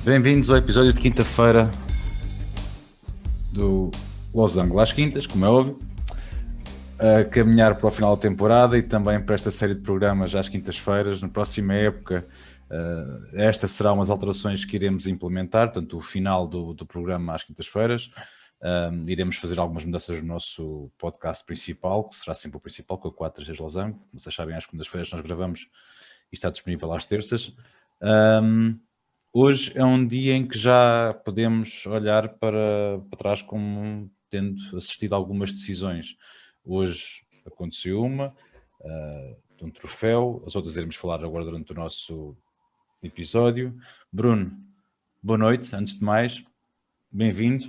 Bem-vindos ao episódio de quinta-feira do Losango às Quintas, como é óbvio, a caminhar para o final da temporada e também para esta série de programas às quintas-feiras. Na próxima época, estas serão as alterações que iremos implementar, portanto o final do programa às quintas-feiras. Iremos fazer algumas mudanças no nosso podcast principal, que será sempre o principal, que é o 436 Losango. Como vocês sabem, às quintas-feiras nós gravamos e está disponível às terças. Hoje é um dia em que já podemos olhar para trás como tendo assistido a algumas decisões. Hoje aconteceu uma, de um troféu, as outras iremos falar agora durante o nosso episódio. Bruno, boa noite, antes de mais, bem-vindo.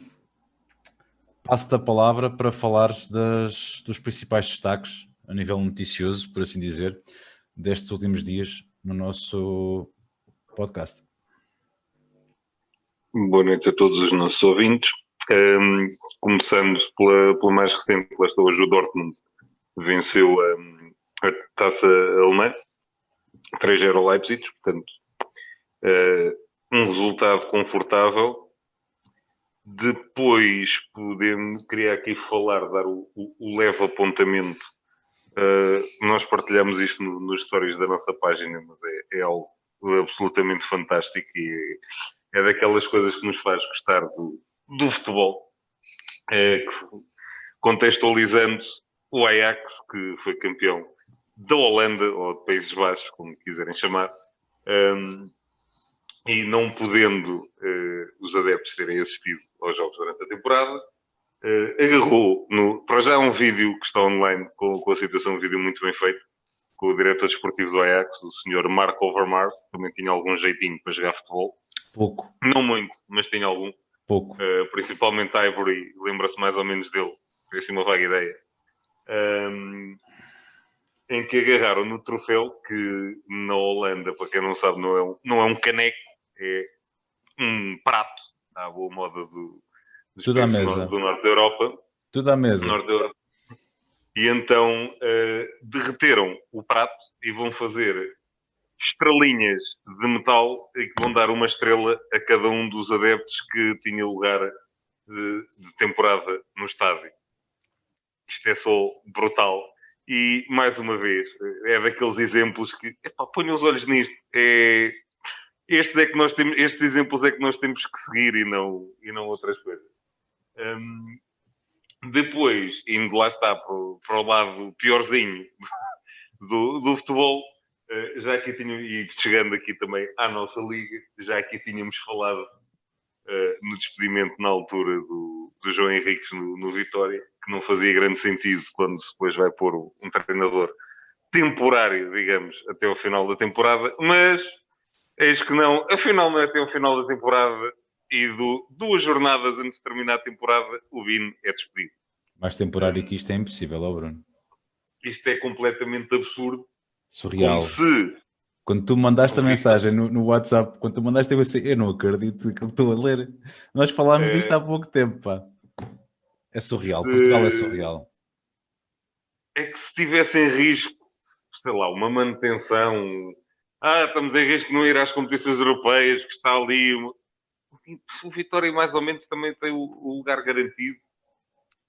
Passo-te a palavra para falares dos principais destaques a nível noticioso, por assim dizer, destes últimos dias no nosso podcast. Boa noite a todos os nossos ouvintes. Começando pela mais recente, lá está hoje o Dortmund venceu a taça alemã, 3-0 ao Leipzig, portanto, um resultado confortável. Depois queria aqui dar o leve apontamento. Nós partilhamos isto nos stories da nossa página, mas é algo absolutamente fantástico e é daquelas coisas que nos faz gostar do futebol. Contextualizando o Ajax, que foi campeão da Holanda, ou de Países Baixos, como quiserem chamar, e não podendo os adeptos terem assistido aos jogos durante a temporada, agarrou, para já um vídeo que está online, com a situação, um vídeo muito bem feito, com o diretor desportivo do Ajax, o senhor Mark Overmars, também tinha algum jeitinho para jogar futebol. Pouco. Não muito, mas tinha algum. Pouco. Principalmente Ivory, lembra-se mais ou menos dele, tem assim uma vaga ideia. Em que agarraram no troféu, que na Holanda, para quem não sabe, não é um caneco, é um prato, à boa moda dos Tudo à países mesa. do norte da Europa. Tudo à mesa. E então derreteram o prato e vão fazer estrelinhas de metal e que vão dar uma estrela a cada um dos adeptos que tinha lugar de temporada no estádio. Isto é só brutal. E, mais uma vez, é daqueles exemplos que, ponham os olhos nisto. Estes exemplos é que nós temos que seguir e não outras coisas. Depois, indo lá está para o lado piorzinho do futebol, já aqui e chegando aqui também à nossa liga, já aqui tínhamos falado no despedimento na altura do João Henriques no Vitória, que não fazia grande sentido quando depois vai pôr um treinador temporário, digamos, até ao final da temporada, mas eis que não, afinal não é até ao final da temporada e 2 jornadas antes de terminar a temporada, o Vini é despedido. Mais temporário que isto é impossível, ó Bruno. Isto é completamente absurdo. Surreal. Como se... Quando tu mandaste a mensagem no WhatsApp, quando tu mandaste, eu pensei, eu não acredito que estou a ler. Nós falámos disto há pouco tempo, pá. É surreal. Portugal é surreal. É que se tivesse em risco, sei lá, uma manutenção... estamos em risco de não ir às competições europeias, que está ali... O Vitória mais ou menos também tem o lugar garantido.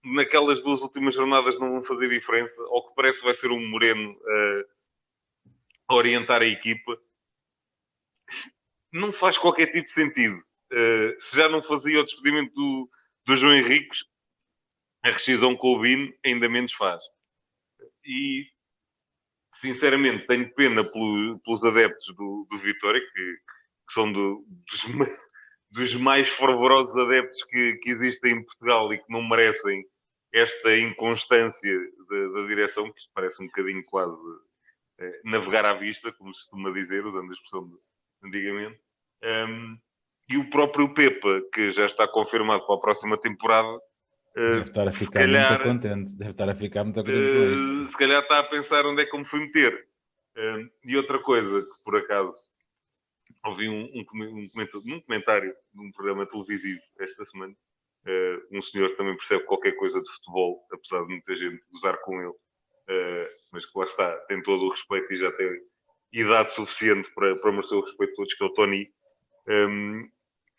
Naquelas 2 últimas jornadas não vão fazer diferença. Ao que parece vai ser um Moreno a orientar a equipa. Não faz qualquer tipo de sentido. Se já não fazia o despedimento do João Henriques, a rescisão com o Vini ainda menos faz. E, sinceramente, tenho pena pelos adeptos do Vitória, que são dos mais fervorosos adeptos que existem em Portugal e que não merecem esta inconstância da direção, que isto parece um bocadinho quase navegar à vista, como se costuma dizer, usando a expressão de antigamente. E o próprio Pepa, que já está confirmado para a próxima temporada, deve estar a ficar muito contente. Deve estar a ficar muito contente com isto. Se calhar está a pensar onde é que eu me fui meter. E outra coisa que, por acaso, ouvi um comentário de um programa televisivo esta semana. Um senhor que também percebe qualquer coisa de futebol, apesar de muita gente gozar com ele. Mas que lá está, tem todo o respeito e já tem idade suficiente para merecer o respeito de todos, que é o Tony.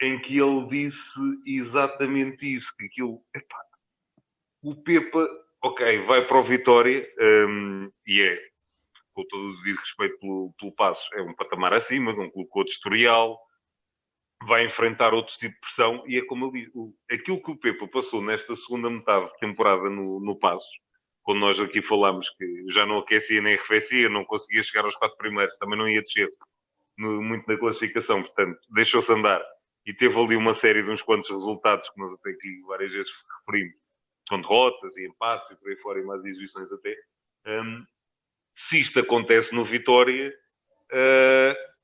em que ele disse exatamente isso, que aquilo, epá, o Pepa, ok, vai para o Vitória, e é, com todo o devido respeito pelo Passos, é um patamar acima, de um clube com outro historial, vai enfrentar outro tipo de pressão, e é como eu digo, aquilo que o Pepa passou nesta segunda metade de temporada no Passos, quando nós aqui falámos que já não aquecia nem arrefecia, não conseguia chegar aos 4 primeiros, também não ia descer muito na classificação, portanto, deixou-se andar. E teve ali uma série de uns quantos resultados que nós até aqui várias vezes referimos, com derrotas e empates e por aí fora, e mais exibições até. Se isto acontece no Vitória,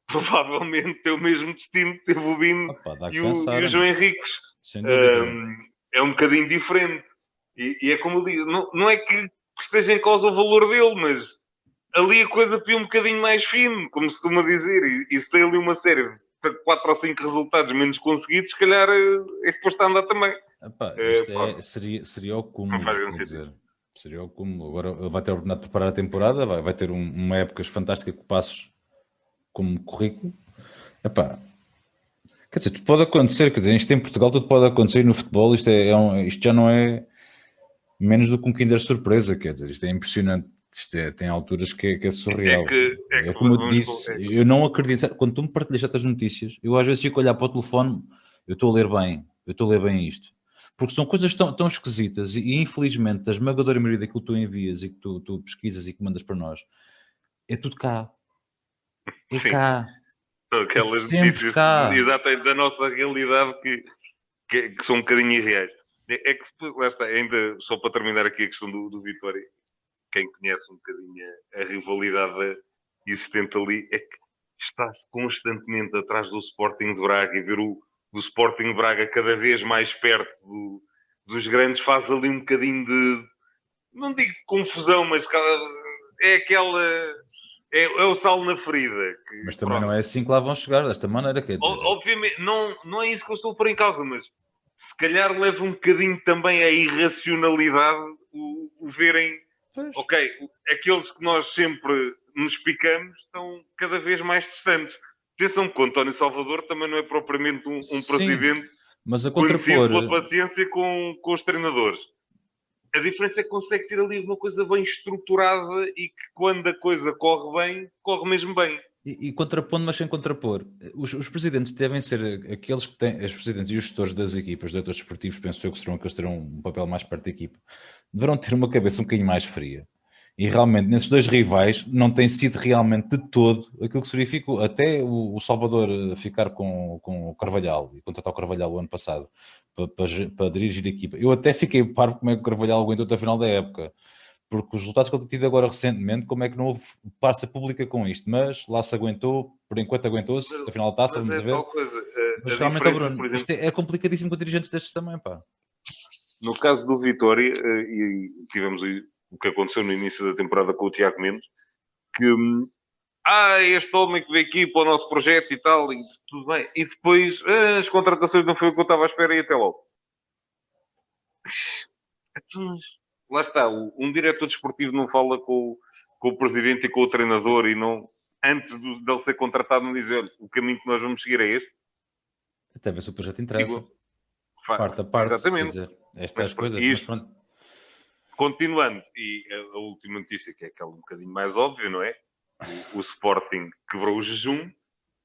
provavelmente tem o mesmo destino que teve o Bino e o João Henriques. É um bocadinho diferente. E é como eu digo, não é que esteja em causa o valor dele, mas ali a coisa põe um bocadinho mais fino, como se costuma dizer. E se tem ali uma série de 4 ou 5 resultados menos conseguidos, se calhar é posto a andar também. Epá, seria o cúmulo, quer dizer, seria o cúmulo. Agora ele vai ter a oportunidade de preparar a temporada, vai ter uma época fantástica com Passos como currículo. Epá, quer dizer, tudo pode acontecer, quer dizer, isto em Portugal tudo pode acontecer, no futebol isto já não é menos do que um Kinder surpresa, quer dizer, isto é impressionante. Tem alturas que é surreal. É como eu disse, eu não acredito. Quando tu me partilhas certas notícias, eu às vezes fico a olhar para o telefone, eu estou a ler bem isto. Porque são coisas tão esquisitas e infelizmente a esmagadora maioria daquilo que tu envias e que tu pesquisas e que mandas para nós, é tudo cá. É Sim. cá. Aquelas notícias exatamente da nossa realidade que são um bocadinho irreais. É que, lá está, ainda só para terminar aqui a questão do Vitória, quem conhece um bocadinho a rivalidade existente ali, é que está-se constantemente atrás do Sporting de Braga e ver o Sporting de Braga cada vez mais perto dos grandes faz ali um bocadinho de, não digo de confusão, mas é aquela... É o sal na ferida. Mas também não é assim que lá vão chegar, desta maneira, quer dizer. Obviamente, não é isso que eu estou a pôr em causa, mas se calhar leva um bocadinho também a irracionalidade o verem, pois. Ok, aqueles que nós sempre nos picamos estão cada vez mais distantes. Atenção que o António Salvador também não é propriamente um presidente mas a conhecido pela paciência com os treinadores. A diferença é que consegue ter ali uma coisa bem estruturada e que quando a coisa corre bem, corre mesmo bem. E contrapondo, mas sem contrapor. Os presidentes devem ser aqueles que têm, os presidentes e os gestores das equipas, os diretores esportivos, penso eu que serão aqueles que terão um papel mais perto da equipa, deverão ter uma cabeça um bocadinho mais fria. E realmente, nesses dois rivais, não tem sido realmente de todo aquilo que se verificou. Até o Salvador ficar com o Carvalhal e contratar o Carvalhal o ano passado para dirigir a equipa. Eu até fiquei parvo como é que o Carvalhal aguentou até a final da época. Porque os resultados que ele tem tido agora recentemente, como é que não houve parça pública com isto? Mas lá se aguentou, por enquanto aguentou-se, até a final da taça, vamos ver. Mas realmente, Bruno, exemplo, isto é complicadíssimo com dirigentes destes também, pá. No caso do Vitória, e tivemos o que aconteceu no início da temporada com o Tiago Mendes, que este homem que veio aqui para o nosso projeto e tal, e tudo bem. E depois as contratações não foi o que eu estava à espera e até logo. Lá está, um diretor desportivo não fala com o presidente e com o treinador e não, antes dele ser contratado, não diz, olha, o caminho que nós vamos seguir é este. Até ver se o projeto interessa. Parte a parte. Exatamente. Quer dizer, estas coisas. Isto, mas pronto. Continuando, e a última notícia, que é aquela um bocadinho mais óbvia, não é? O Sporting quebrou o jejum.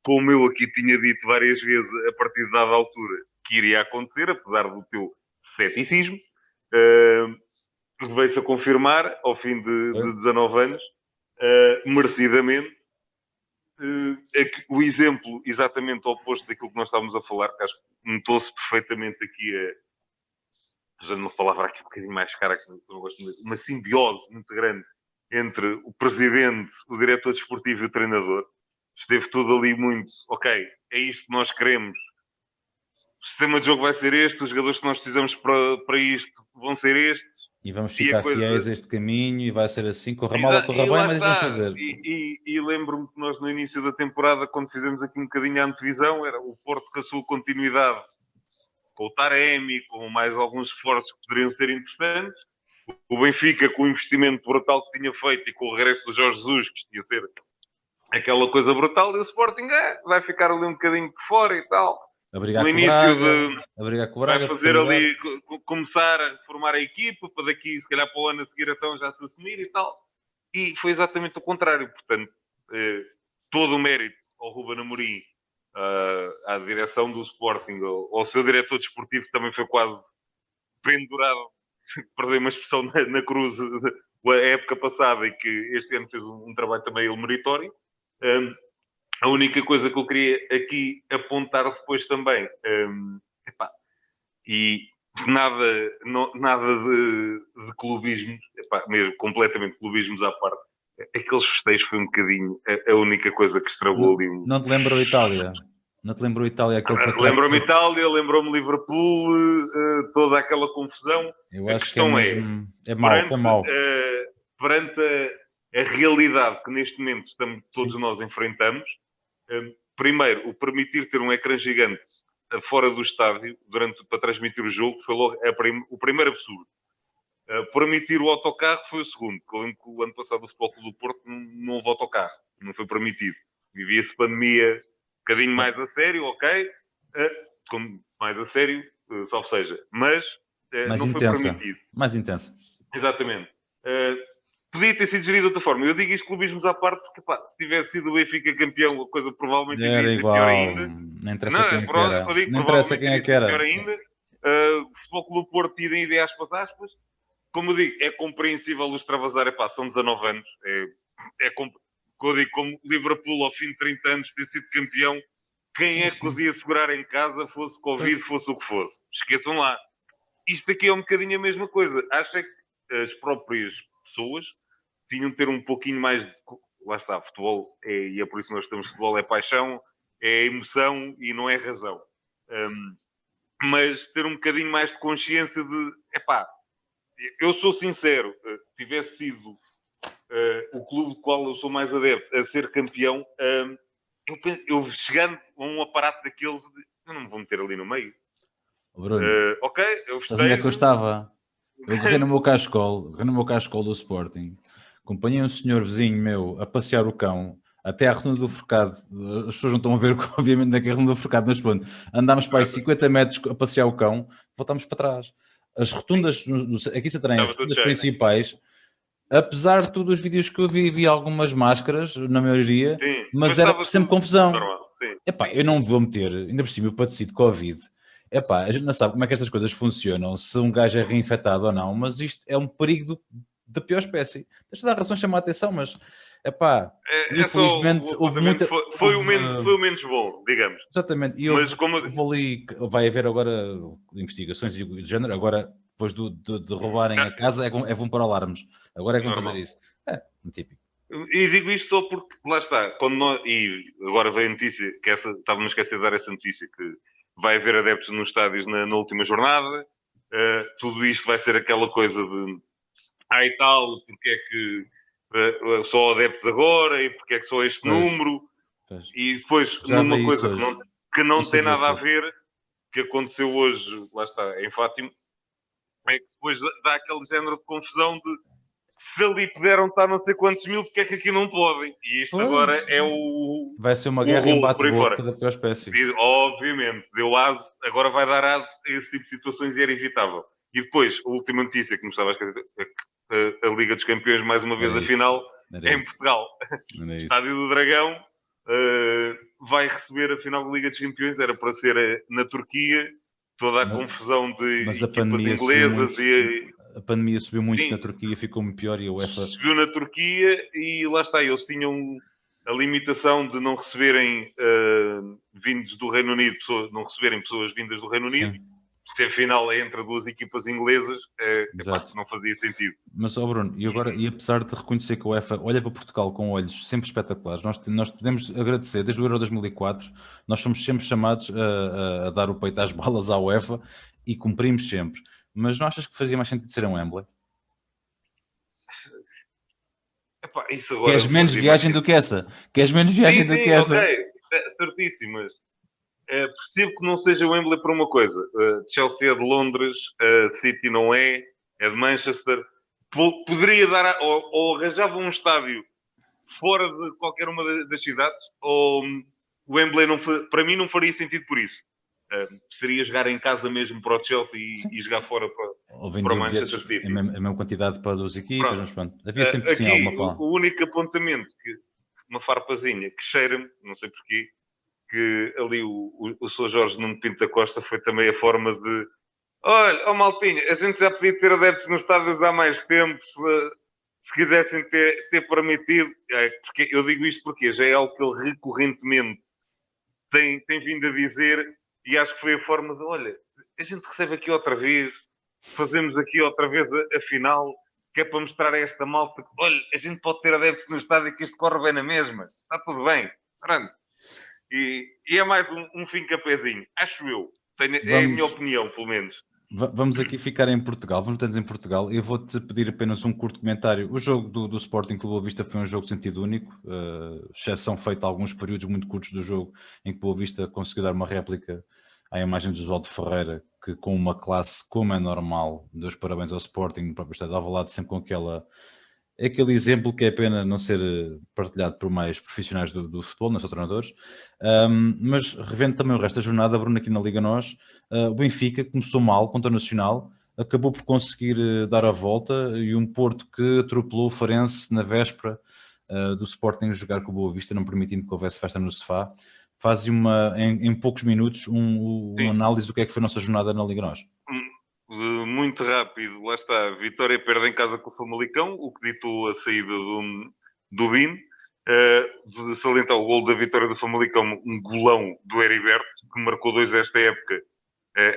Como eu aqui tinha dito várias vezes, a partir de dada altura, que iria acontecer, apesar do teu ceticismo, veio-se a confirmar, ao fim de 19 anos, merecidamente, o exemplo exatamente oposto daquilo que nós estávamos a falar, que acho que notou-se perfeitamente aqui usando uma palavra aqui um bocadinho mais cara, que eu não gosto muito, uma simbiose muito grande entre o presidente, o diretor desportivo e o treinador. Esteve tudo ali muito, ok, é isto que nós queremos. O sistema de jogo vai ser este, os jogadores que nós precisamos para isto vão ser estes. E vamos ficar fiéis a este caminho e vai ser assim, corra mal ou corra bem, mas vamos fazer. E lembro-me que nós no início da temporada, quando fizemos aqui um bocadinho a antevisão, era o Porto com a sua continuidade, com o Taremi, com mais alguns esforços que poderiam ser interessantes. O Benfica, com o investimento brutal que tinha feito e com o regresso do Jorge Jesus, que ia ser aquela coisa brutal, e o Sporting vai ficar ali um bocadinho de fora e tal. A brigar no com o início Braga, a brigar com o vai Braga, por fazer ser melhor. ali, começar a formar a equipa, para daqui, se calhar, para o ano a seguir, então já se assumir e tal. E foi exatamente o contrário. Portanto, todo o mérito ao Ruben Amorim, à direção do Sporting, ao seu diretor desportivo, que também foi quase pendurado, perdi uma expressão na cruz a época passada e que este ano fez um trabalho também ele meritório. A única coisa que eu queria aqui apontar depois também, epá, e nada de clubismo, epá, mesmo completamente clubismos à parte, aqueles festejos foi um bocadinho a única coisa que estragou ali. Não te lembrou a Itália? Não te lembrou a Itália aquele desacato? Lembrou-me Itália, lembrou-me Liverpool, toda aquela confusão. Eu A acho que é questão mesmo... É mau, foi mau. perante a realidade que neste momento todos Sim. nós enfrentamos, primeiro, o permitir ter um ecrã gigante fora do estádio para transmitir o jogo foi logo o primeiro absurdo. Permitir o autocarro foi o segundo. Eu lembro que o ano passado o Futebol Clube do Porto não houve autocarro. Não foi permitido. Vivia-se pandemia um bocadinho mais a sério, ok? Mais a sério, salvo seja. Mas Mais não intensa. foi permitido. Mais intensa. Exatamente. Podia ter sido gerido de outra forma. Eu digo isto clubismos à parte porque, pá, se tivesse sido o Benfica campeão, a coisa provavelmente Era iria ser pior igual. ainda. Não interessa quem é que era. Eu digo, Não interessa provavelmente quem é iria que ser era. pior ainda. O Futebol Clube do Porto idem ideia aspas. Como eu digo, é compreensível o extravasar. Epá, são 19 anos. Eu digo, como Liverpool, ao fim de 30 anos, ter sido campeão, quem Sim, que os ia segurar em casa, fosse Covid, fosse o que fosse? Esqueçam lá. Isto aqui é um bocadinho a mesma coisa. Acho que as próprias pessoas tinham de ter um pouquinho mais de... Lá está, futebol, e é por isso que nós temos futebol, é paixão, é emoção e não é razão. Mas ter um bocadinho mais de consciência de... Epá, eu sou sincero, tivesse sido o clube do qual eu sou mais adepto a ser campeão, eu chegando a um aparato daqueles, eu não me vou meter ali no meio. Bruno, Ok, eu sabes onde é que eu estejo... estava? Eu agarrei no meu cascol do Sporting, acompanhei um senhor vizinho meu a passear o cão até à Rotunda do Forcado. As pessoas não estão a ver, obviamente, onde é que é a Rotunda do Forcado, mas pronto, andámos para aí 50 metros a passear o cão, voltámos para trás. As rotundas, aqui se Santarém, as rotundas principais, apesar de todos os vídeos que eu vi algumas máscaras, na maioria, Sim, mas era sempre confusão. normal. Sim, Epá, sim. eu não vou meter, ainda por cima eu padeci de Covid. Epá, a gente não sabe como é que estas coisas funcionam, se um gajo é reinfectado ou não, mas isto é um perigo da pior espécie. Deixa eu dar razão, chamar a atenção, mas epá, infelizmente houve muita... Foi o menos bom, digamos. Exatamente, e Mas ali, vai haver agora investigações de género, agora depois de roubarem a casa vão para alarmes, agora é que vão fazer isso. Típico. E digo isto só porque, lá está, e agora veio a notícia, que estava-me a esquecer de dar essa notícia, que vai haver adeptos nos estádios na última jornada, tudo isto vai ser aquela coisa de e tal, porque é que só adeptos agora, e porque é que só este número, e depois numa coisa que não tem nada a ver, que aconteceu hoje, lá está, em Fátima, é que depois dá aquele género de confusão de se ali puderam estar não sei quantos mil, porque é que aqui não podem? E isto agora é o... Vai ser uma guerra em bate-boca da pior espécie. E, obviamente, deu aso, agora vai dar aso a esse tipo de situações e era evitável. E depois, a última notícia que me estava a esquecer, é que a Liga dos Campeões, mais uma vez, a final, é em Portugal. Estádio do Dragão vai receber a final da Liga dos Campeões, era para ser na Turquia, toda a confusão de equipas inglesas a pandemia subiu muito na Turquia, ficou muito pior e a UEFA... Subiu na Turquia e lá está, eles tinham a limitação de não receberem vindos do Reino Unido, não receberem pessoas vindas do Reino Unido. Se a final é entre duas equipas inglesas, não fazia sentido. Mas, Bruno, e apesar de reconhecer que a UEFA olha para Portugal com olhos sempre espetaculares, nós podemos agradecer, desde o Euro 2004, nós somos sempre chamados a dar o peito às balas à UEFA e cumprimos sempre. Mas não achas que fazia mais sentido ser um Wembley? Queres menos viagem do que essa? Queres menos viagem do que essa? Ok, certíssimo, mas percebo que não seja o Wembley para uma coisa. Chelsea é de Londres, City não é de Manchester. Poderia dar, ou arranjava um estádio fora de qualquer uma das cidades, ou o Wembley, para mim, não faria sentido por isso. seria jogar em casa mesmo para o Chelsea e jogar fora para o Manchester City. A mesma quantidade para duas equipas, mas pronto. Havia sempre sim aqui, alguma o único apontamento, uma farpazinha, que cheira-me, não sei porquê, que ali o Sr. Jorge Nuno Pinto da Costa foi também a forma de olha, maltinha, a gente já podia ter adeptos nos estádios há mais tempo, se quisessem ter permitido. Porque eu digo isto porque já é algo que ele recorrentemente tem vindo a dizer, e acho que foi a forma de, olha, a gente recebe aqui outra vez, fazemos aqui outra vez a final, que é para mostrar a esta malta que, olha, a gente pode ter adeptos no estádio que isto corre bem na mesma, está tudo bem, pronto. E é mais um fim-capézinho, acho eu. É a minha opinião, pelo menos. Vamos aqui ficar em Portugal, vamos ter em Portugal. Eu vou-te pedir apenas um curto comentário. O jogo do Sporting com o Boa Vista foi um jogo de sentido único, exceção feita a alguns períodos muito curtos do jogo em que o Boa Vista conseguiu dar uma réplica à imagem de Osvaldo Ferreira, que com uma classe como é normal, deu os parabéns ao Sporting, no próprio estádio de Alvalade, sempre com aquele exemplo que é pena não ser partilhado por mais profissionais do futebol, não só treinadores. Mas revendo também o resto da jornada, Bruno, aqui na Liga Nós, o Benfica começou mal contra o Nacional, acabou por conseguir dar a volta, e um Porto que atropelou o Farense na véspera do Sporting jogar com o Boa Vista, não permitindo que houvesse festa no sofá. Faz em poucos minutos uma análise do que é que foi a nossa jornada na Liga Nós. Muito rápido, lá está, a Vitória perde em casa com o Famalicão, o que ditou a saída do Bin. De salientar o gol da Vitória do Famalicão, um golão do Heriberto, que marcou 2 esta época,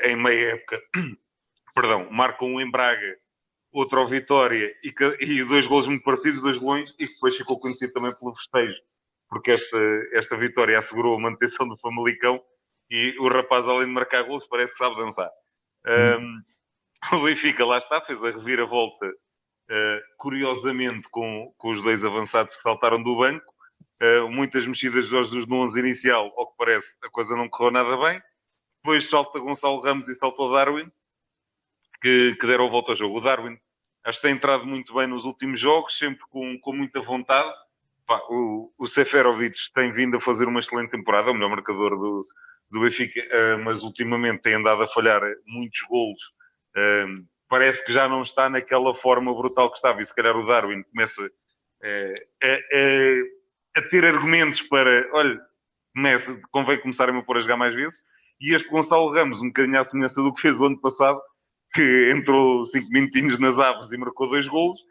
em meia época, perdão, marca um em Braga, outro ao Vitória, e 2 gols muito parecidos, 2 golões, e depois ficou conhecido também pelo festejo, porque esta vitória assegurou a manutenção do Famalicão, e o rapaz, além de marcar gols, parece que sabe dançar. O Benfica, lá está, fez a reviravolta, curiosamente, com os 2 avançados que saltaram do banco. Muitas mexidas de Jorge Jesus no 11 inicial, ao que parece, a coisa não correu nada bem. Depois salta Gonçalo Ramos e saltou Darwin, que deram a volta ao jogo. O Darwin, acho que tem entrado muito bem nos últimos jogos, sempre com muita vontade. O Seferovic tem vindo a fazer uma excelente temporada, o melhor marcador do Benfica, mas ultimamente tem andado a falhar muitos golos. Parece que já não está naquela forma brutal que estava, e se calhar o Darwin começa a ter argumentos para, olha, convém começarem a pôr a jogar mais vezes. E este Gonçalo Ramos, um bocadinho à semelhança do que fez o ano passado, que entrou 5 minutinhos nas aves e marcou 2 golos,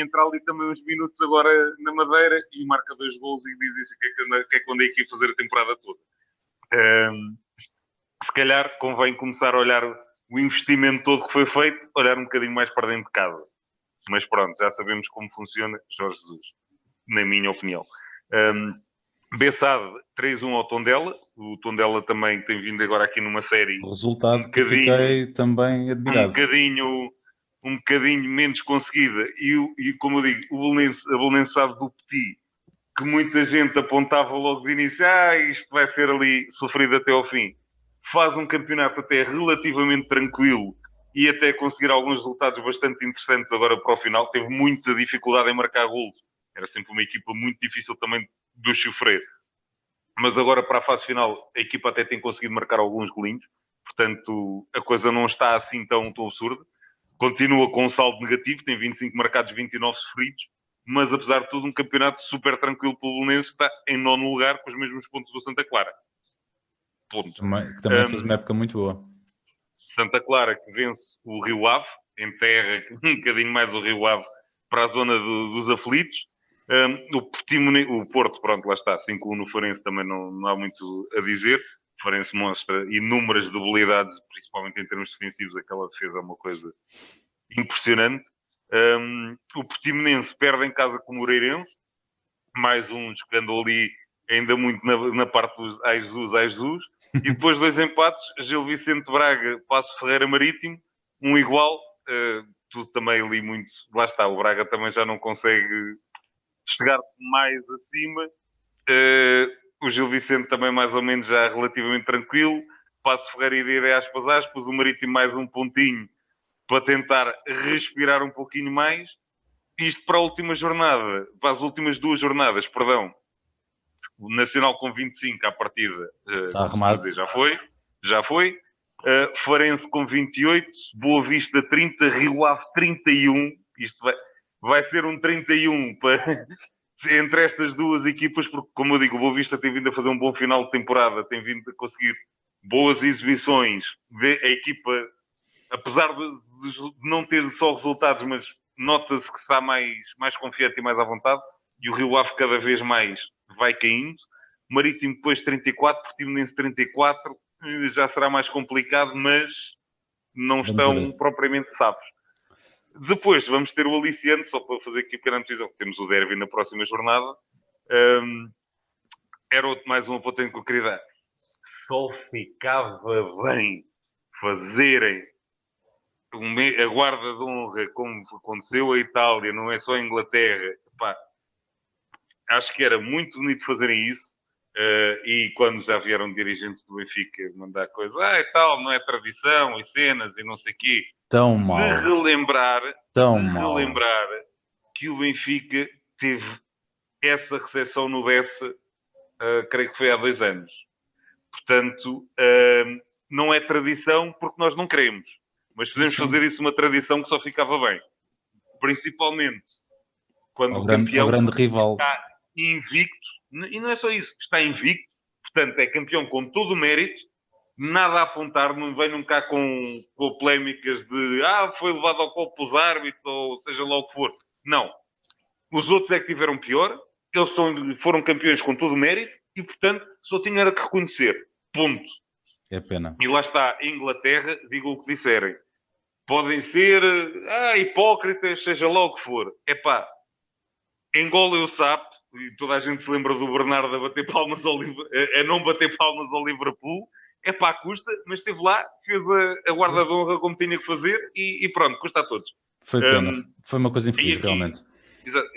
entra ali também uns minutos agora na Madeira e marca 2 golos e diz isso que é quando é que ia fazer a temporada toda. Se calhar convém começar a olhar o investimento todo que foi feito, olhar um bocadinho mais para dentro de casa. Mas pronto, já sabemos como funciona Jorge Jesus, na minha opinião. Bessade 3-1 ao Tondela. O Tondela também tem vindo agora aqui numa série. O resultado que fiquei também admirado. Um bocadinho menos conseguida. E como eu digo, a Belenenses do Petit, que muita gente apontava logo de início, isto vai ser ali sofrido até ao fim. Faz um campeonato até relativamente tranquilo e até conseguir alguns resultados bastante interessantes agora para o final. Teve muita dificuldade em marcar golos. Era sempre uma equipa muito difícil também de sofrer. Mas agora para a fase final a equipa até tem conseguido marcar alguns golinhos. Portanto, a coisa não está assim tão absurda. Continua com um saldo negativo, tem 25 marcados, 29 sofridos. Mas apesar de tudo, um campeonato super tranquilo pelo Belenenses, está em 9º lugar com os mesmos pontos do Santa Clara. Ponto. Também fez uma época muito boa. Santa Clara que vence o Rio Ave, enterra um bocadinho mais o Rio Ave para a zona dos aflitos. O Porto, pronto, lá está, 5-1 no Farense, também não há muito a dizer. O Farense mostra inúmeras debilidades, principalmente em termos defensivos. Aquela defesa é uma coisa impressionante. O Portimonense perde em casa com o Moreirense, mais um jogando ali ainda muito na parte dos ai Jesus. E depois 2 empates, Gil Vicente Braga, Paço Ferreira Marítimo, um igual, tudo também ali muito, lá está, o Braga também já não consegue chegar-se mais acima, o Gil Vicente também mais ou menos já relativamente tranquilo, Paço Ferreira e de aspas, o Marítimo mais um pontinho para tentar respirar um pouquinho mais. Isto para a última jornada, para as últimas 2 jornadas, perdão. O Nacional com 25 à partida, está arrumado. Já foi. já foi. Farense com 28, Boa Vista 30, Rio Ave 31. Isto vai ser um 31 entre estas duas equipas, porque, como eu digo, o Boa Vista tem vindo a fazer um bom final de temporada, tem vindo a conseguir boas exibições. A equipa, apesar de não ter só resultados, mas nota-se que está mais confiante e mais à vontade. E o Rio Ave cada vez mais vai caindo. Marítimo depois 34, Portimonense 34. Já será mais complicado, mas não estão propriamente sábios. Depois vamos ter o aliciante, só para fazer aqui a pequena decisão, temos o derby na próxima jornada. Era mais um apontamento que eu queria dar. Só ficava bem fazerem a guarda de honra, como aconteceu a Itália, não é só a Inglaterra. Pá, acho que era muito bonito fazerem isso. E quando já vieram dirigentes do Benfica mandar coisas, e tal, não é tradição, e cenas, e não sei o quê. Tão mal. De relembrar que o Benfica teve essa recepção no Bessa, creio que foi há 2 anos. Portanto, não é tradição porque nós não queremos. Mas podemos fazer isso uma tradição que só ficava bem. Principalmente quando o campeão grande rival está invicto. E não é só isso, está invicto. Portanto, é campeão com todo o mérito. Nada a apontar, não venham cá com polémicas de foi levado ao copo os árbitros, ou seja lá o que for. Não. Os outros é que tiveram pior. Eles foram campeões com todo o mérito e, portanto, só tinham que reconhecer. Ponto. É pena. E lá está, a Inglaterra, digam o que disserem. Podem ser hipócritas, seja lá o que for. Engolem o sapo, e toda a gente se lembra do Bernardo a bater palmas a não bater palmas ao Liverpool. À custa, mas esteve lá, fez a guarda de honra como tinha que fazer e pronto, custa a todos. Foi pena. Foi uma coisa infeliz, realmente.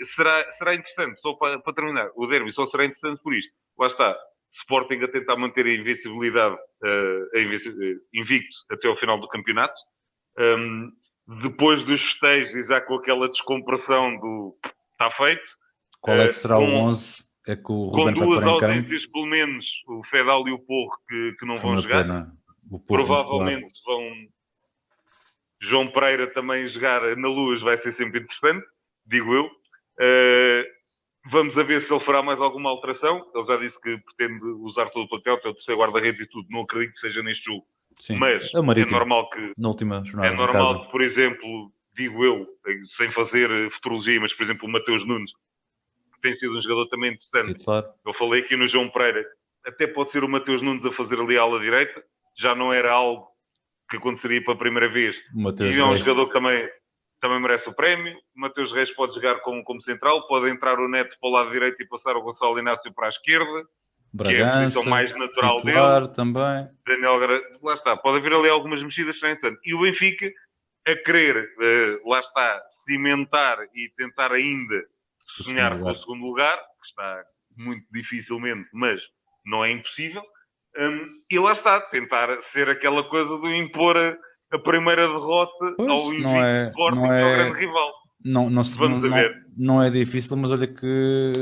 Será interessante, só para terminar, o derby só será interessante por isto. Lá está, Sporting a tentar manter a invencibilidade invicto até ao final do campeonato. Depois dos festejos e já com aquela descompressão do está feito. Qual é que será o 11? É que o Ruben com 2 ausências, pelo menos, o Fedal e o Porro que não vão jogar. Provavelmente vão... João Pereira também jogar na Luz vai ser sempre interessante, digo eu. Vamos a ver se ele fará mais alguma alteração. Ele já disse que pretende usar todo o plantel, até o terceiro guarda-redes e tudo. Não acredito que seja neste jogo. Sim. Mas é normal que... Na última jornada é normal que, por exemplo, digo eu, sem fazer futurologia, mas, por exemplo, o Mateus Nunes tem sido um jogador também interessante. Sim, claro. Eu falei aqui no João Pereira. Até pode ser o Mateus Nunes a fazer ali a ala direita. Já não era algo que aconteceria para a primeira vez. E é um jogador que também merece o prémio. O Mateus Reis pode jogar como central. Pode entrar o Neto para o lado direito e passar o Gonçalo Inácio para a esquerda. Bragança, que é a posição mais natural dele. Também. Daniel, lá está. Pode haver ali algumas mexidas sem interessante. E o Benfica a querer, lá está, cimentar e tentar ainda sonhar com o segundo lugar, que está muito dificilmente, mas não é impossível. E lá está, tentar ser aquela coisa de impor a primeira derrota ao invicto Sporting, ao grande rival. Não é difícil, mas olha que,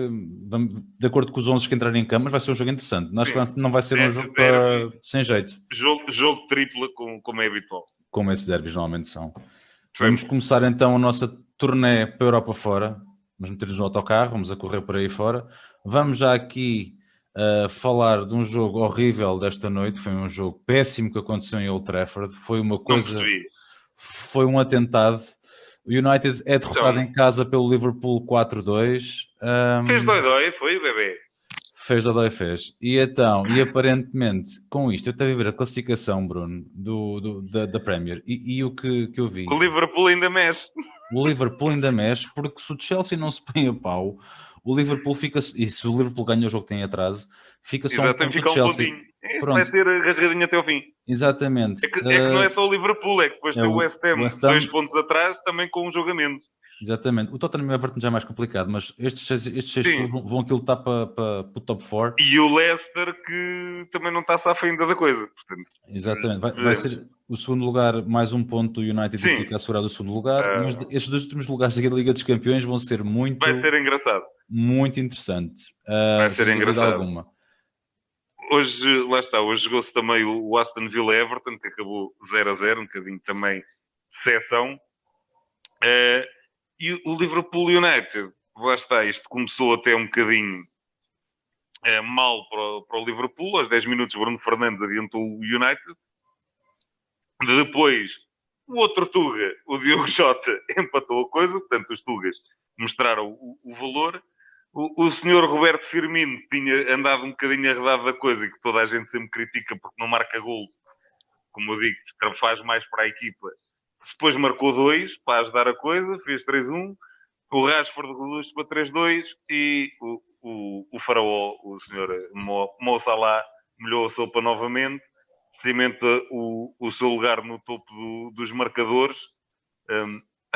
de acordo com os 11 que entrarem em campo, vai ser um jogo interessante. Acho que não vai ser um jogo sem jeito. Jogo tripla, como é habitual. Como esses derbys normalmente são. Vamos começar então a nossa turnê para a Europa fora. Vamos meter-nos no autocarro, vamos a correr por aí fora. Vamos já aqui falar de um jogo horrível desta noite. Foi um jogo péssimo que aconteceu em Old Trafford. Foi uma coisa... Foi um atentado. O United é derrotado em casa pelo Liverpool 4-2. Fez dói-dói, foi, bebê? Fez dói-dói, fez. E então, e aparentemente, com isto, eu estava a ver a classificação, Bruno, da Premier, e o que eu vi... O Liverpool ainda mexe. O Liverpool ainda mexe, porque se o Chelsea não se põe a pau, o Liverpool fica... E se o Liverpool ganha o jogo que tem atrás, fica só um ponto do Chelsea. Isso vai ser rasgadinho até ao fim. Exatamente. É que não é só o Liverpool, é que depois tem o West Ham 2 pontos atrás, também com um jogo a menos. Exatamente. O Tottenham e o Everton já é mais complicado, mas estes seis clubes vão aqui lutar para o top 4. E o Leicester que também não está safa ainda da coisa. Portanto, exatamente. Vai ser o segundo lugar, mais um ponto do United e fica assegurado o segundo lugar. Mas estes 2 últimos lugares da Liga dos Campeões vão ser vai ser engraçado. Muito interessantes. Vai ser engraçado. Alguma. hoje, lá está, hoje jogou-se também o Aston Villa-Everton, que acabou 0-0, um bocadinho também de seção. E o Liverpool United, lá está, isto começou até um bocadinho mal para o Liverpool. Aos 10 minutos, Bruno Fernandes adiantou o United. Depois, o outro Tuga, o Diogo Jota, empatou a coisa. Portanto, os Tugas mostraram o valor. O senhor Roberto Firmino tinha andado um bocadinho arredado da coisa, que toda a gente sempre critica porque não marca golo. Como eu digo, faz mais para a equipa. Depois marcou 2 para ajudar a coisa, fez 3-1. O Rashford reduziu para 3-2 e o faraó, o senhor Mo Salah, molhou a sopa novamente, cimenta o seu lugar no topo dos marcadores.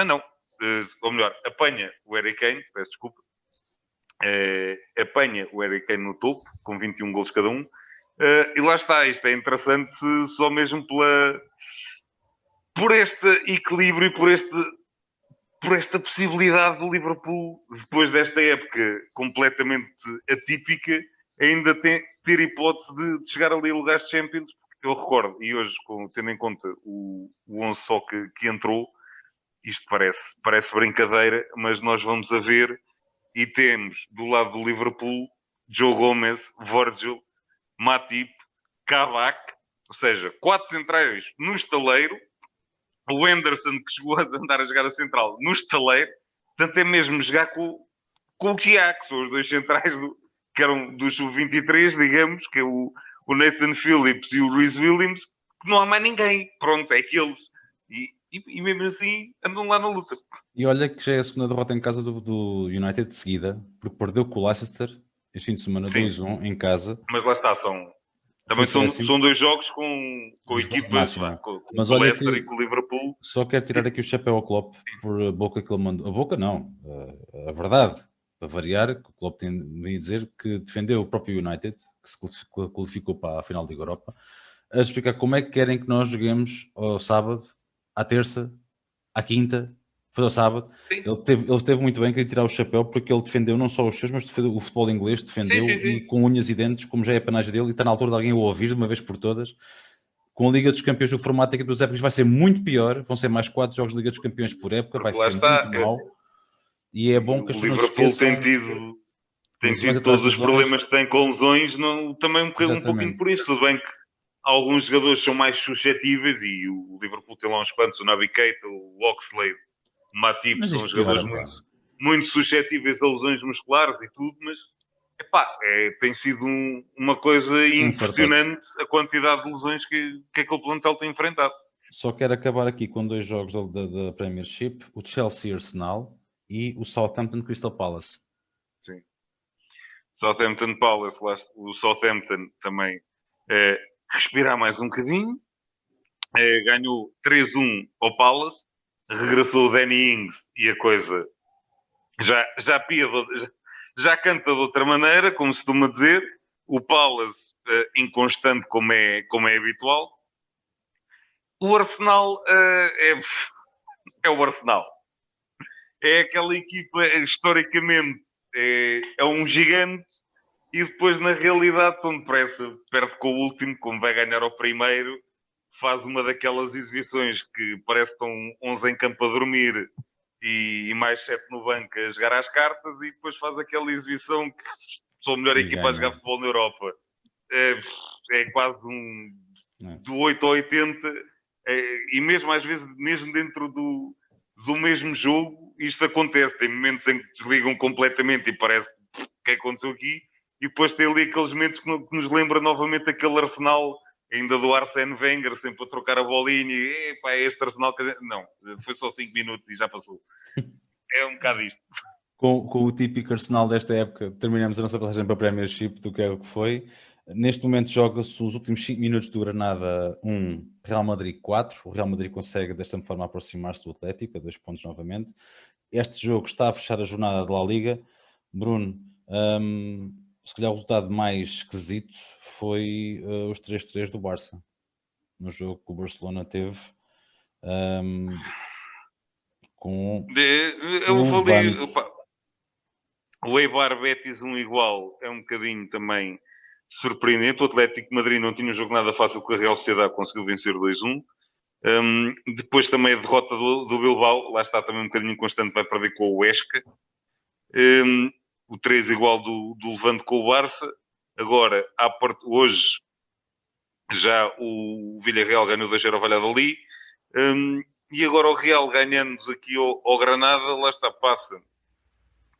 Não. Ou melhor, apanha o Harry Kane, peço desculpa, apanha o Harry Kane no topo, com 21 golos cada um. E lá está, isto é interessante só mesmo por este equilíbrio e por esta possibilidade do Liverpool, depois desta época completamente atípica, ainda ter hipótese de chegar ali a lugares de Champions. Porque eu recordo, e hoje, tendo em conta o 11 só que entrou, isto parece brincadeira, mas nós vamos a ver e temos do lado do Liverpool Joe Gomez, Virgil, Matip, Kabak, ou seja, 4 centrais no estaleiro, o Henderson que chegou a andar a jogar a central no estaleiro, portanto é mesmo jogar com o que há, que são os 2 centrais que eram do sub-23, digamos, que é o Nathan Phillips e o Rhys Williams, que não há mais ninguém, pronto, é aqueles. E mesmo assim andam lá na luta. E olha que já é a segunda derrota em casa do United de seguida, porque perdeu com o Leicester este fim de semana 2-1 em casa. Mas lá está, também são 2 jogos com equipas, com o Leicester e com o Liverpool. Só quero tirar aqui o chapéu ao Klopp por a boca que ele mandou. A boca não, a verdade, para variar, que o Klopp tem a dizer que defendeu o próprio United, que se qualificou para a final da Liga Europa, a explicar como é que querem que nós joguemos ao sábado, à terça, à quinta, depois ao sábado. Ele teve muito bem, queria tirar o chapéu, porque ele defendeu não só os seus, mas defendeu o futebol inglês, defendeu sim. E com unhas e dentes, como já é a panagem dele, e está na altura de alguém o ouvir, de uma vez por todas. Com a Liga dos Campeões, o formato aqui dos épocas vai ser muito pior, vão ser mais 4 jogos de Liga dos Campeões por época, vai ser muito mau. E é bom que as pessoas não esqueçam. Tem tido todos os problemas que tem com lesões, também um pouquinho por isso. Tudo bem que alguns jogadores são mais suscetíveis e o Liverpool tem lá uns quantos, o Naby Keita, o Oxlade, o Matip, são jogadores muito suscetíveis a lesões musculares e tudo, mas tem sido uma coisa impressionante a quantidade de lesões que aquele plantel tem enfrentado. Só quero acabar aqui com 2 jogos da Premiership, o Chelsea-Arsenal e o Southampton-Crystal Palace. Sim. Southampton Palace, o Southampton também respirar mais um bocadinho, ganhou 3-1 ao Palace, regressou o Danny Ings e a coisa já canta de outra maneira, como se costuma dizer. O Palace inconstante como é habitual. O Arsenal é o Arsenal. É aquela equipa, historicamente, é um gigante e depois, na realidade, tão depressa, perde com o último, como vai ganhar ao primeiro, faz uma daquelas exibições que parece que estão 11 em campo a dormir e mais 7 no banco a jogar às cartas, e depois faz aquela exibição que sou a melhor equipa a jogar futebol na Europa. É quase do 8 ao 80, e mesmo às vezes, mesmo dentro do mesmo jogo, isto acontece. Tem momentos em que desligam completamente e parece que aconteceu aqui, e depois tem ali aqueles momentos que nos lembra novamente aquele Arsenal ainda do Arsene Wenger, sempre a trocar a bolinha e é este Arsenal que... Não, foi só 5 minutos e já passou. É um bocado isto. Com o típico Arsenal desta época, terminamos a nossa passagem para a Premiership do que é o que foi. Neste momento joga-se os últimos 5 minutos do Granada 1, Real Madrid 4. O Real Madrid consegue desta forma aproximar-se do Atlético, a 2 pontos novamente. Este jogo está a fechar a jornada de La Liga. Bruno, se calhar o resultado mais esquisito foi os 3-3 do Barça, no jogo que o Barcelona teve com o Eibar Betis 1 igual é um bocadinho também surpreendente. O Atlético de Madrid não tinha um jogo nada fácil com a Real Sociedade, conseguiu vencer 2-1. Depois também a derrota do Bilbao, lá está também um bocadinho inconstante, vai perder com o Huesca. O 3 igual do Levante com o Barça. Agora, hoje, já o Villarreal ganhou 2-0 ao Valladolid. E agora o Real ganhando-nos aqui ao Granada, lá está, passa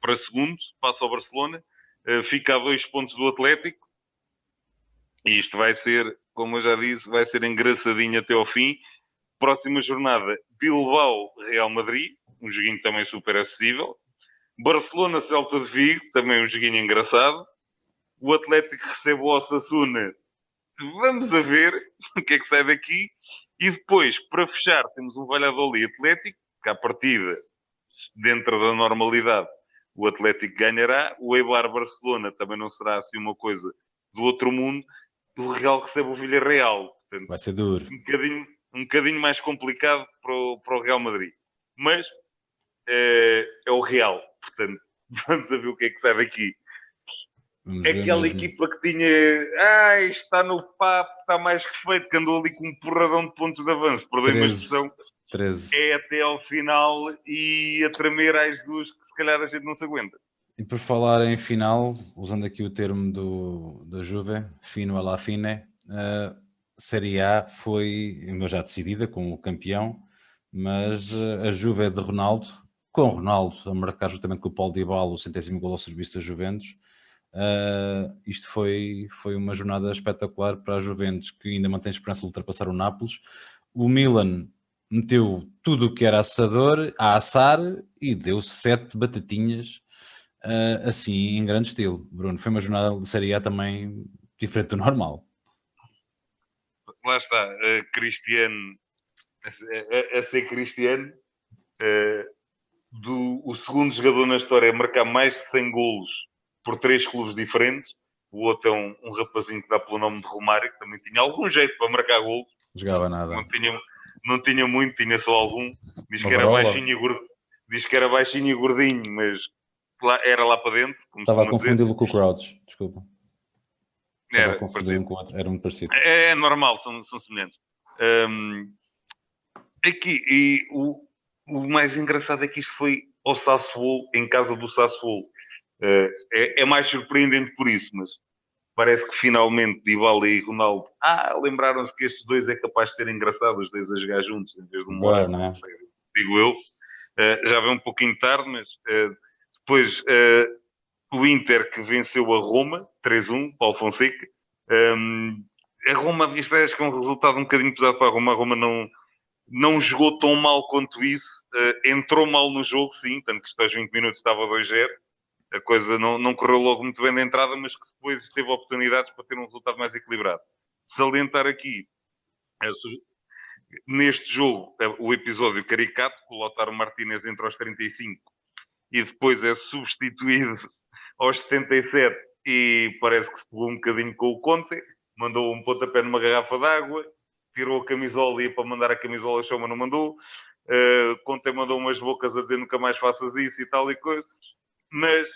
para segundo, passa ao Barcelona, fica a 2 pontos do Atlético. E isto vai ser, como eu já disse, vai ser engraçadinho até ao fim. Próxima jornada, Bilbao-Real Madrid, um joguinho também super acessível. Barcelona-Celta de Vigo, também um joguinho engraçado. O Atlético recebe o Osasuna. Vamos a ver o que é que sai daqui. E depois, para fechar, temos um Valladolid Atlético, que à partida, dentro da normalidade, o Atlético ganhará. O Eibar Barcelona também não será assim uma coisa do outro mundo. O Real recebe o Villarreal. Portanto, vai ser duro. Um bocadinho mais complicado para o Real Madrid. Mas é o Real. Portanto, vamos a ver o que é que sai daqui. Aquela equipa que tinha está no papo, está mais que feito, que andou ali com um porradão de pontos de avanço, perdeu uma expressão, 13. É até ao final e a tremer às duas que se calhar a gente não se aguenta. E por falar em final, usando aqui o termo da Juve, fino alla fine, Série A foi já decidida com o campeão, mas a Juve é de Ronaldo, com Ronaldo a marcar justamente com o Paulo Dybala o 100º gol ao serviço da Juventus. Isto foi uma jornada espetacular para a Juventus, que ainda mantém esperança de ultrapassar o Nápoles. O Milan meteu tudo o que era assador a assar e deu 7 batatinhas, assim em grande estilo. Bruno, foi uma jornada de Série A também diferente do normal. Lá está, Cristiano a ser Cristiano, o segundo jogador na história a marcar mais de 100 golos por 3 clubes diferentes. O outro é um rapazinho que dá pelo nome de Romário, que também tinha algum jeito para marcar golos. Jogava nada. Não tinha muito, tinha só algum. Diz que era baixinho e gordinho, mas era lá para dentro. Estava a confundi-lo com o Crouch, desculpa. Estava a confundir um com o outro, era muito parecido. É normal, são semelhantes. Aqui, e o mais engraçado é que isto foi ao Sassuolo, em casa do Sassuolo. É mais surpreendente por isso, mas parece que finalmente Dybala e Ronaldo lembraram-se que estes dois é capaz de ser engraçado, os dois a jogar juntos, em vez de um Agora, não é? Digo eu. Já veio um pouquinho tarde, mas depois o Inter que venceu a Roma, 3-1, Paulo Fonseca. A Roma, isto acho que é um resultado um bocadinho pesado para a Roma. A Roma não jogou tão mal quanto isso. Entrou mal no jogo, sim, tanto que aos 20 minutos estava 2-0. A coisa não correu logo muito bem da entrada, mas que depois teve oportunidades para ter um resultado mais equilibrado. Salientar aqui, neste jogo, o episódio caricato, com o Lautaro Martínez entra aos 35 e depois é substituído aos 77 e parece que se pegou um bocadinho com o Conte, mandou um pontapé numa garrafa d'água, tirou a camisola e ia para mandar a camisola ao chão, mas não mandou. Conte mandou umas bocas a dizer nunca mais faças isso e tal e coisa. Mas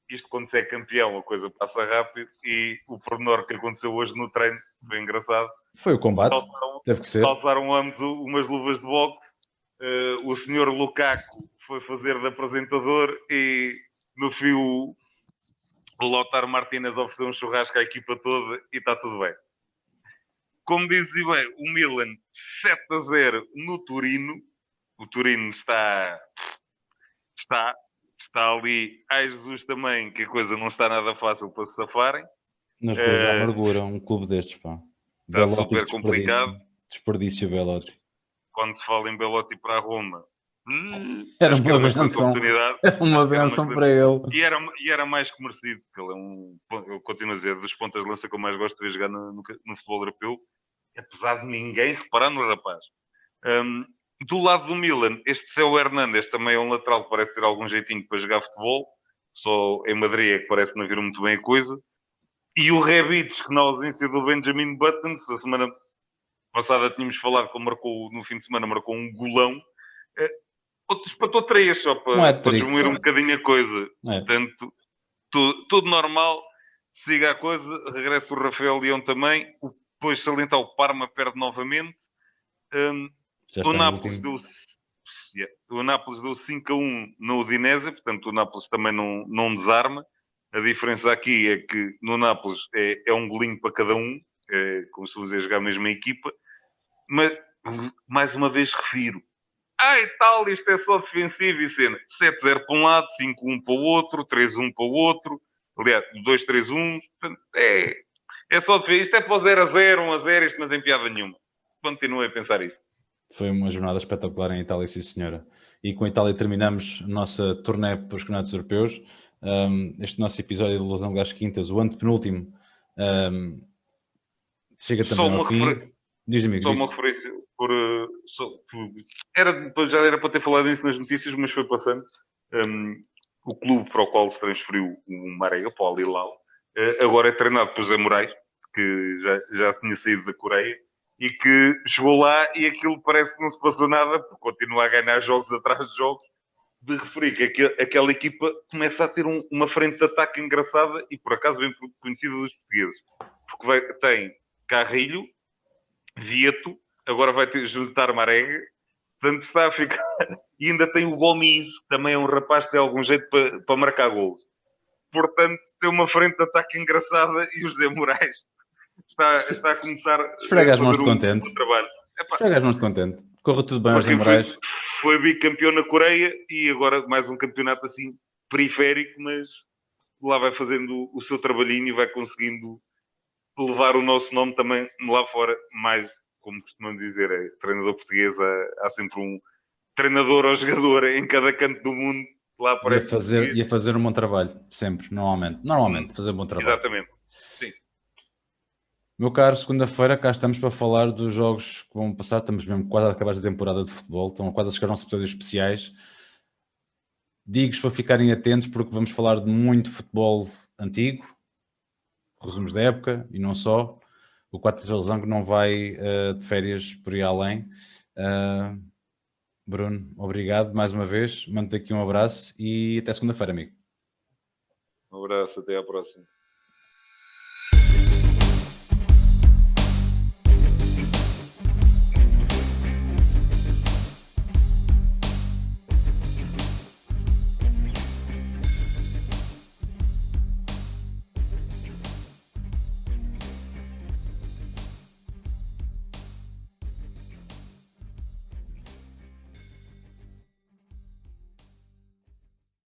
isto, quando se é campeão, a coisa passa rápido e o pormenor que aconteceu hoje no treino foi engraçado. Foi o combate, teve que ser. Calçaram ambos umas luvas de boxe. O senhor Lukaku foi fazer de apresentador e no fim o Lautaro Martínez ofereceu um churrasco à equipa toda e está tudo bem. Como dizia bem, o Milan 7-0 no Turino. O Turino está ali. Ai Jesus também, que a coisa não está nada fácil para se safarem. Nas ruas da amargura, um clube destes, pá. Está super complicado. Desperdício Belotti. Quando se fala em Belotti para a Roma, era uma benção. Era uma benção para ele. E era mais que merecido, porque ele eu continuo a dizer, dos pontas de lança que eu mais gosto de ver jogar no futebol europeu, apesar de ninguém reparar no rapaz. Do lado do Milan, este Theo Hernandes também é um lateral que parece ter algum jeitinho para jogar futebol, só em Madrid é que parece não vir muito bem a coisa. E o Rebic, que na ausência do Benjamin Button, a semana passada tínhamos falado que ele marcou, no fim de semana, marcou um golão. Espatou 3 só para desmoer um bocadinho a coisa. Portanto, tudo normal. siga a coisa, regressa o Rafael Leão também, depois salientar o Parma perde novamente. Já O está em Nápoles último. o Nápoles deu 5-1 no Udinese, portanto o Nápoles também não desarma. A diferença aqui é que no Nápoles é um golinho para cada um, como se fosse jogar a mesma equipa. Mas, mais uma vez refiro, e tal, isto é só defensivo e cena. 7-0 para um lado, 5-1 para o outro, 3-1 para o outro, aliás, 2-3-1. É só defesa. Isto é para o 0-0, 1-0, isto não tem piada nenhuma. Continuo a pensar isso. Foi uma jornada espetacular em Itália, sim senhora. E com a Itália terminamos a nossa turnê para os campeonatos europeus. Este nosso episódio de Los Anglas Quintas, o antepenúltimo, chega também ao fim. Diz-me, só uma referência já era para ter falado isso nas notícias, mas foi passando. O clube para o qual se transferiu o Marega, para o Al Hilal, agora é treinado por Zé Moraes, que já tinha saído da Coreia, e que chegou lá e aquilo parece que não se passou nada, porque continua a ganhar jogos atrás de jogos. De referir que aquela equipa começa a ter uma frente de ataque engraçada e por acaso bem conhecida dos portugueses. Porque tem Carrilho, Vieto, agora vai ter juntar Marega, portanto está a ficar. E ainda tem o Gomes, que também é um rapaz que tem algum jeito para marcar gols. Portanto, tem uma frente de ataque engraçada e o José Moraes está a começar Esfrega a as mãos fazer de contente. um trabalho. Esfrega as mãos de contente. Corra tudo bem aos José Moraes. Foi bicampeão na Coreia e agora mais um campeonato assim periférico, mas lá vai fazendo o seu trabalhinho e vai conseguindo levar o nosso nome também lá fora, mais, como costumam dizer, é treinador português, há sempre um treinador ou jogador em cada canto do mundo. Lá e a fazer um bom trabalho, sempre, normalmente fazer um bom trabalho. Exatamente, sim. Meu caro, segunda-feira cá estamos para falar dos jogos que vão passar, estamos mesmo quase a acabar a temporada de futebol, estão quase a chegar aos episódios especiais. Digo-vos para ficarem atentos porque vamos falar de muito futebol antigo, resumos da época e não só. O 4 de Losango não vai de férias por aí além. Bruno, obrigado mais uma vez. Mando-te aqui um abraço e até segunda-feira, amigo. Um abraço, até à próxima.